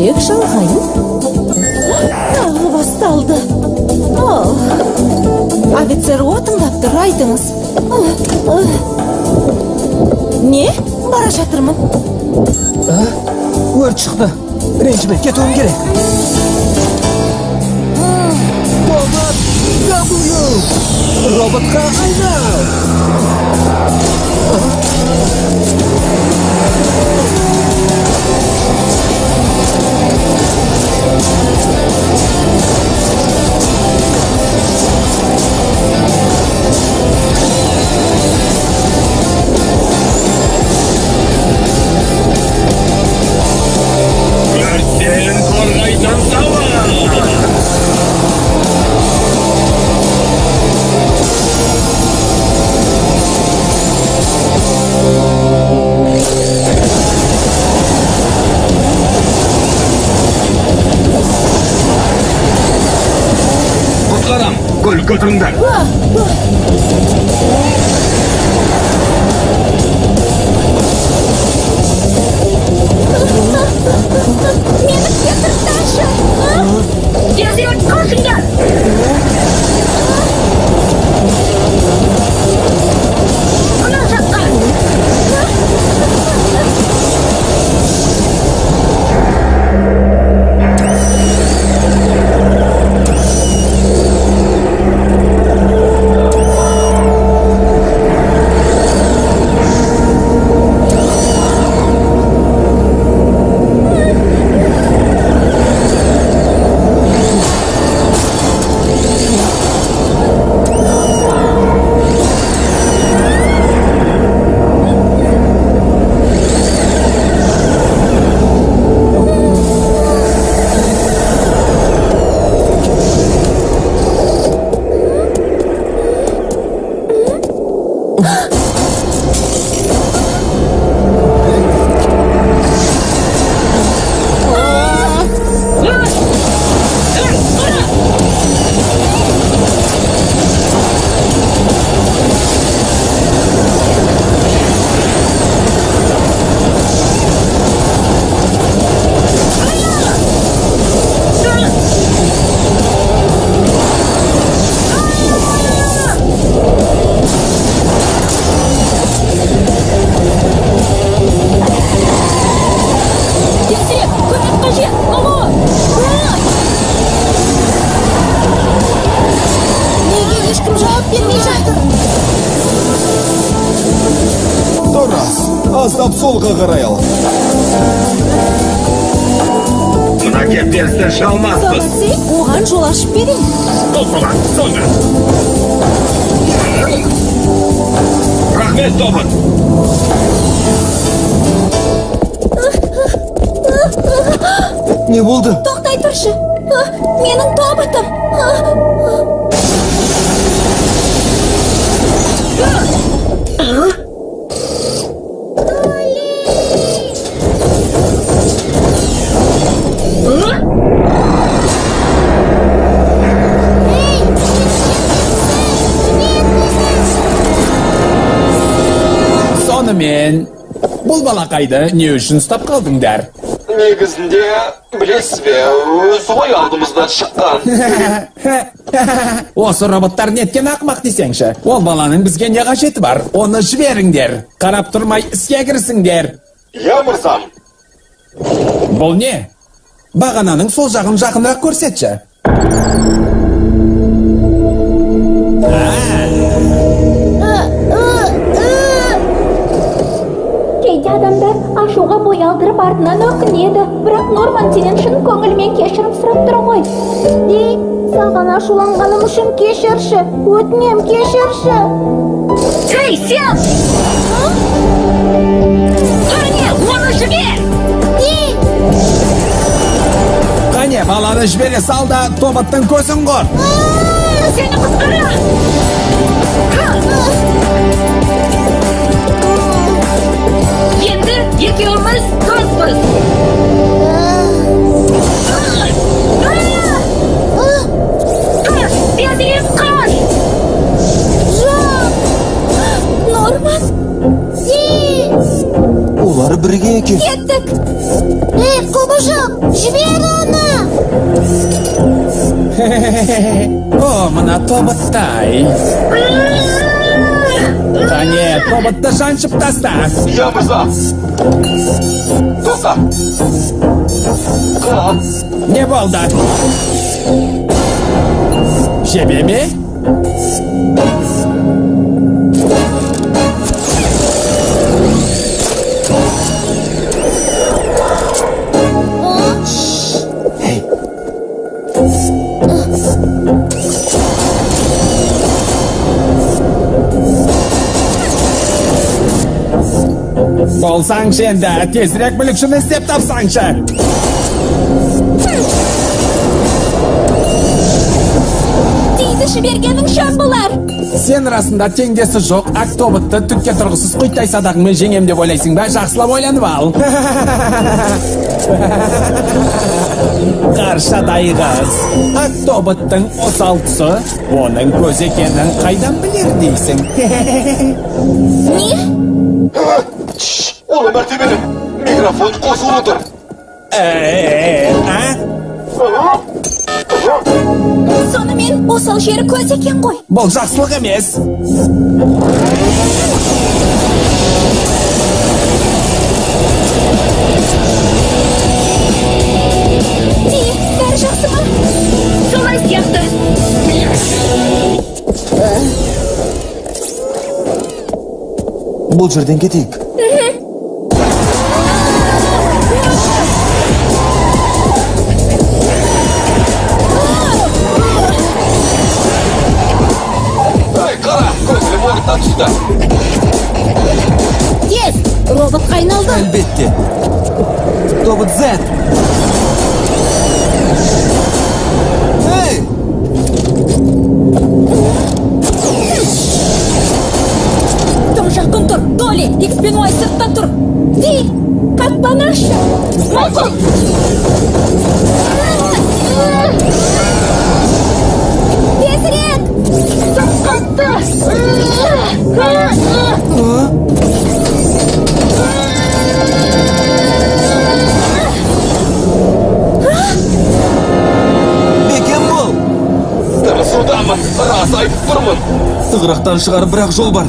Бек шалғайын. Тағы басталды. Офицер отыңдап тұр, айтыңыз. Не? Бара жатырмын. Өрт шықты. Ренжіме, кетуім керек. Тобот W! Роботқа айнал! Өрттен қорғайтын сауа! Құтқарам, көл көтіріңдер. Мені кетіртінші! Тезірек қашыңдар! Мына жаққа! Аздап солға қарай ал. Мына кептелістен шыға алмаспыз. Соғысы, оған жол ашып берейін. Тоқпаған, соңғы. Рахмет, Тобот. Не болды? Тоқтай тұршы. Менің Тоботым. Сонымен, бұл балақайды не үшін ұстап қалдыңдар? Негізінде, білесіз бе, солай алдымыздан шыққан. Осы роботтар неткен ақмақ десеңші. Ол баланың бізге не қажеті бар? Оны жіберіңдер. Қарап тұрмай іске кірісіңдер. Я мырзам. Бұл не? Бағананың сол жағын жақынырақ көрсетші. Кейде адамдар ашуға бой алдырып артынан өкінеді. Бірақ Норман сенен шын көңілмен кешірім сұрап тұр ғой. Саған ашуланғаным үшін кешірші. Өтінем, кешірші. Ей, сен! Қане, оны жібер! Қане, баланы жібере сал да Тоботтың көзін қор. Сені құтқарам! Енді екеуміз доспыз. Қаш, тезірек қаш! Жоқ! Норман! Олар бірге екен. Кеттік! Ей, құбыжық! Жібер! O, mana Tobitday. Qani, Tobitni shanchib tasta. Ya Mirza. To'xta. Qani? Ne bo'ldi? Shebemi? Bo'lsang endi tezroq bilishini isteb topsang-chi. Tiydishi berganing shon bo'lar. Sen rasmda tengdesi yo'q Aktobitni tukka turg'isiz qo'ytay sadaqmi jengim deb o'ylaysingmi? Shaxslab o'ylanib ol. Qarshadayg'iz. Aktobitning o'saltisi, uning ko'zi ekanini qaydan bilir deysin? Ne? Oğlum mertebeli. Mikrofon qo'zg'oldir. Ha? Sonымен осал жері көз екен ғой. Бұл жақсылық емес. Бәрі жақсы ма? Солай сияқты. Бұл жерден кетейік. Qara, ko'zim o'rnidan tushdi. Тез, robotқа айналды. Әлбетте. Тобот Z. Эй! Тұр жақын тұр. Доли, X-пен Y сыртта тұр. Ди, қақпаны ашы. Мақұл. Тезірек. Соққатты. Бекен бұл. Тырысудаman, рас айтып тұрмын. Тығырақтан шығарып бірақ жол бар.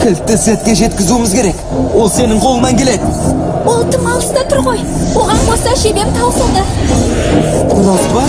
Кілтті сәтке жеткізуіміз керек. Ол сенің қолынан келеді. Ол тым алыста тұр ғой. Оған қоса жебем таусылды. Рас па?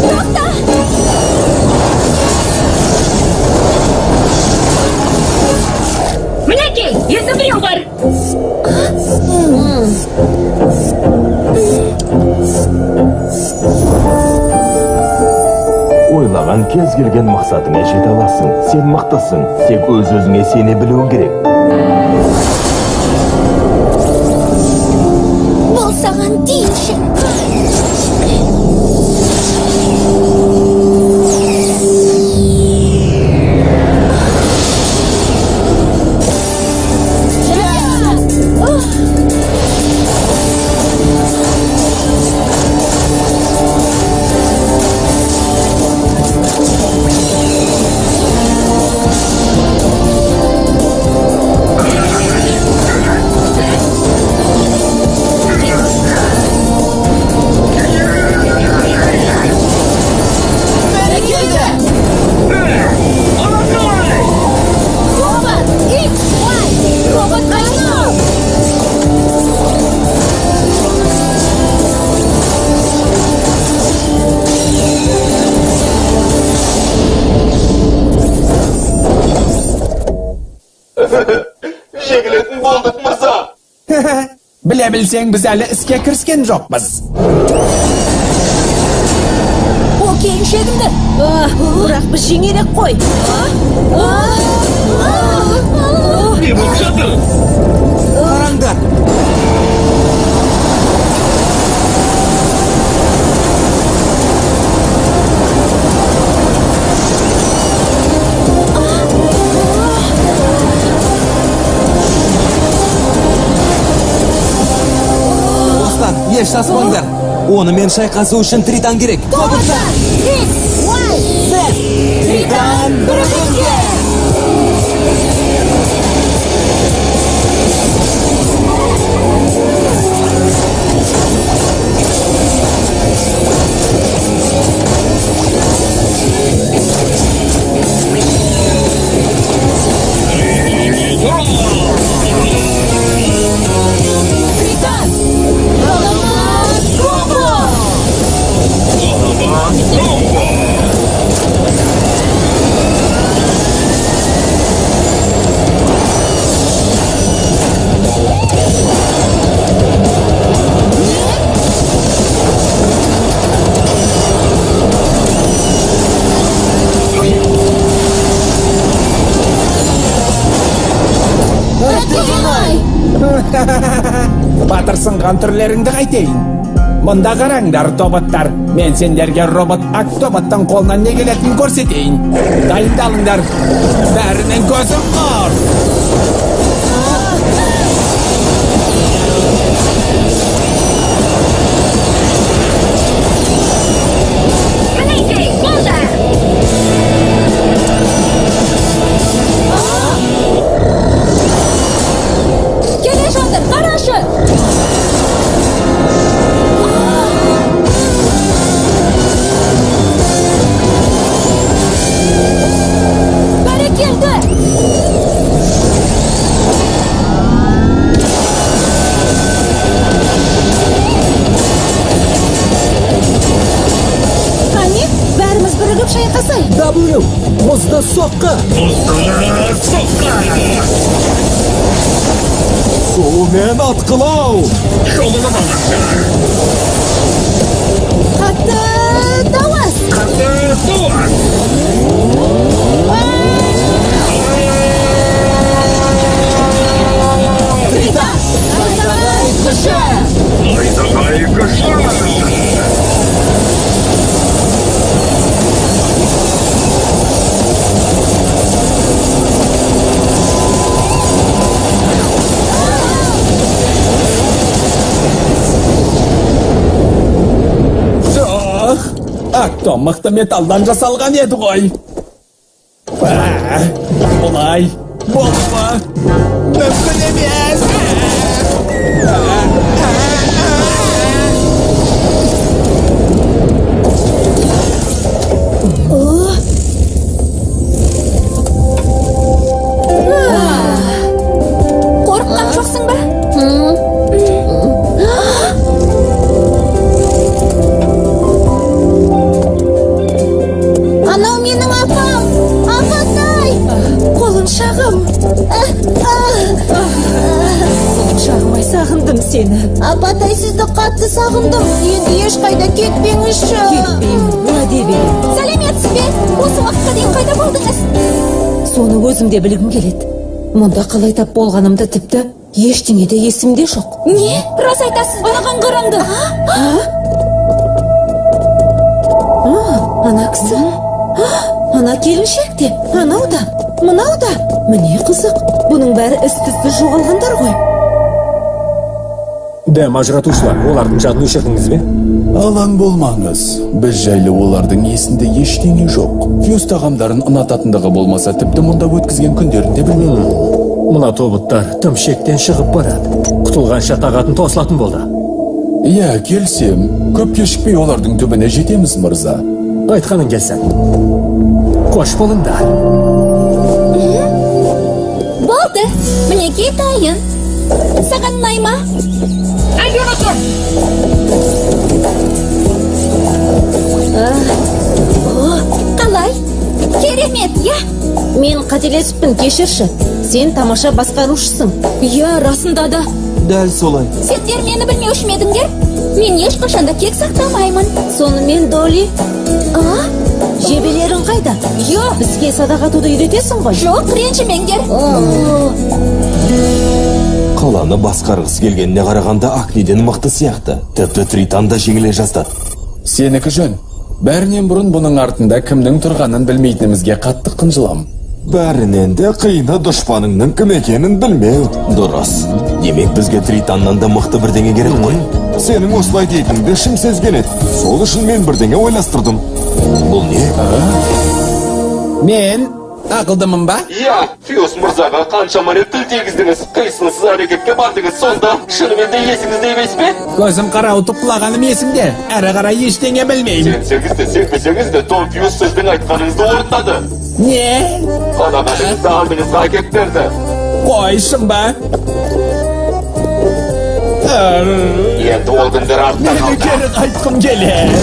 Тоқта. Мінекей, есі біреу бар. Ойлаған кез келген мақсатыңа жете аласың. Сен мықтысың, тек өз-өзіңе сене білуің керек. Бұл саған дейінші. Жеңілетін болдық, Мырза. Біле білсең, біз әлі іске кіріскен жоқпыз. Ол келіншегімді. Бірақ біз жеңерек қой. Не болып жатыр? Қараңдар. Достар, еш саспаңдар. Онымен шайқасу үшін Тритан керек. Тобыттар! X, Y, Z! Тритан бірігінге! қалған түрлеріңді қайтейін. Мұнда қараңдар, тоботтар. Мен сендерге робот Актоботтың қолынан не келетінін көрсетейін. Дайындалыңдар. Бәрінен көзім қор. Келе жатыр, қарашы! Бәрекелді! Қане, бәріміз бірігіп шайқасайық. W, мұзды соққы. Сумен атқылау. Қатты дауыс! Тритан! Найзағай күші! Жоқ, Актом мықты металдан жасалған еді ғой. Бұлай болма. Мүмкін емес. Қорыққан жоқсың ба? Анау менің апам! Апатай! Құлыншағым! Құлыншағым-ай, сағындым сені. Апатай, сізді қатты сағындым. Енді ешқайда кетпеңізші. Кетпеймін, уәде беремін. Сәлеметсіз бе? Осы уақытқа дейін қайда болдыңыз? Соны өзім де білгім келеді. Мұнда қалай тап болғанымды тіпті ештеңе де есімде жоқ. Не? Рас айтасыз, маған қараңды. Ана кісі. Ана келіншек те. Анау да. Мынау да. Міне қызық. Бұның бәрі із-түзсіз жоғалғандар ғой. Дәм ажыратушылар, олардың жадын өшірдіңіз бе? Алаң болмаңыз. Біз жайлы олардың есінде ештеңе жоқ. Фьюз тағамдарын ұнататындығы болмаса, тіпті мұнда өткізген күндерін де білмеймін. Мына тобыттар тым шектен шығып барады. Құтылғанша тағатын тосылатын болды. Иә, келсем. Көп кешікпей олардың түбіне жетеміз, мырза. Айтқаның келсін. Қош болыңдар. Болды. Мінекей тайын. Саған ұнай ма? Қалай? Керемет, я? Мен қателесіппін, кешірші. Сен тамаша басқарушысың. Я, расында да. Дәл солай. Сендер мені білмеуші медіңдер? Мен ешқашанда кек сақтамаймын. Сонымен, Доли, жебелерің қайда? Я, Бізге садақ атуды үйретесің ғой? жоқ, ренжімеңдер. Қаланы басқарғысы келгеніне қарағанда Акниден мықты сияқты. Тіпті Тритан да жеңіле жаздады. Сенікі жөн. Бәрінен бұрын бұның артында кімнің тұрғанын білмейтінімізге қатты қынжылам. Бәрінен де қиыны дұшпаныңның кім екенін білмеу. Дұрыс. Демек бізге Тританнан да мықты бірдеңе керек қой. Сенің осылай дейтініңді шым сезген еді. Сол үшін мен бірдеңе ойластырдым. Бұл не? Мен ақылдымын ба? Я, Фьюз мырзаға қаншама рет тіл тигіздіңіз. Қисынсыз әрекетке бардыңыз, сонда шынымен де есіңізде емес пе? Көзім қарауытып құлағаным есімде. Әрі қарай ештеңе білмеймін. Сенсеңіз де сенбесеңіз де Том Фьюз сіздің айтқаныңызды орындады. Не? Қанағаныңызды алдыңызға әкеп берді. Қойшым ба? Енді ол күндер артта Мені қалды. кері қайтқым келеді.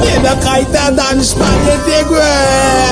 Мені қайта данышпан ете гөр.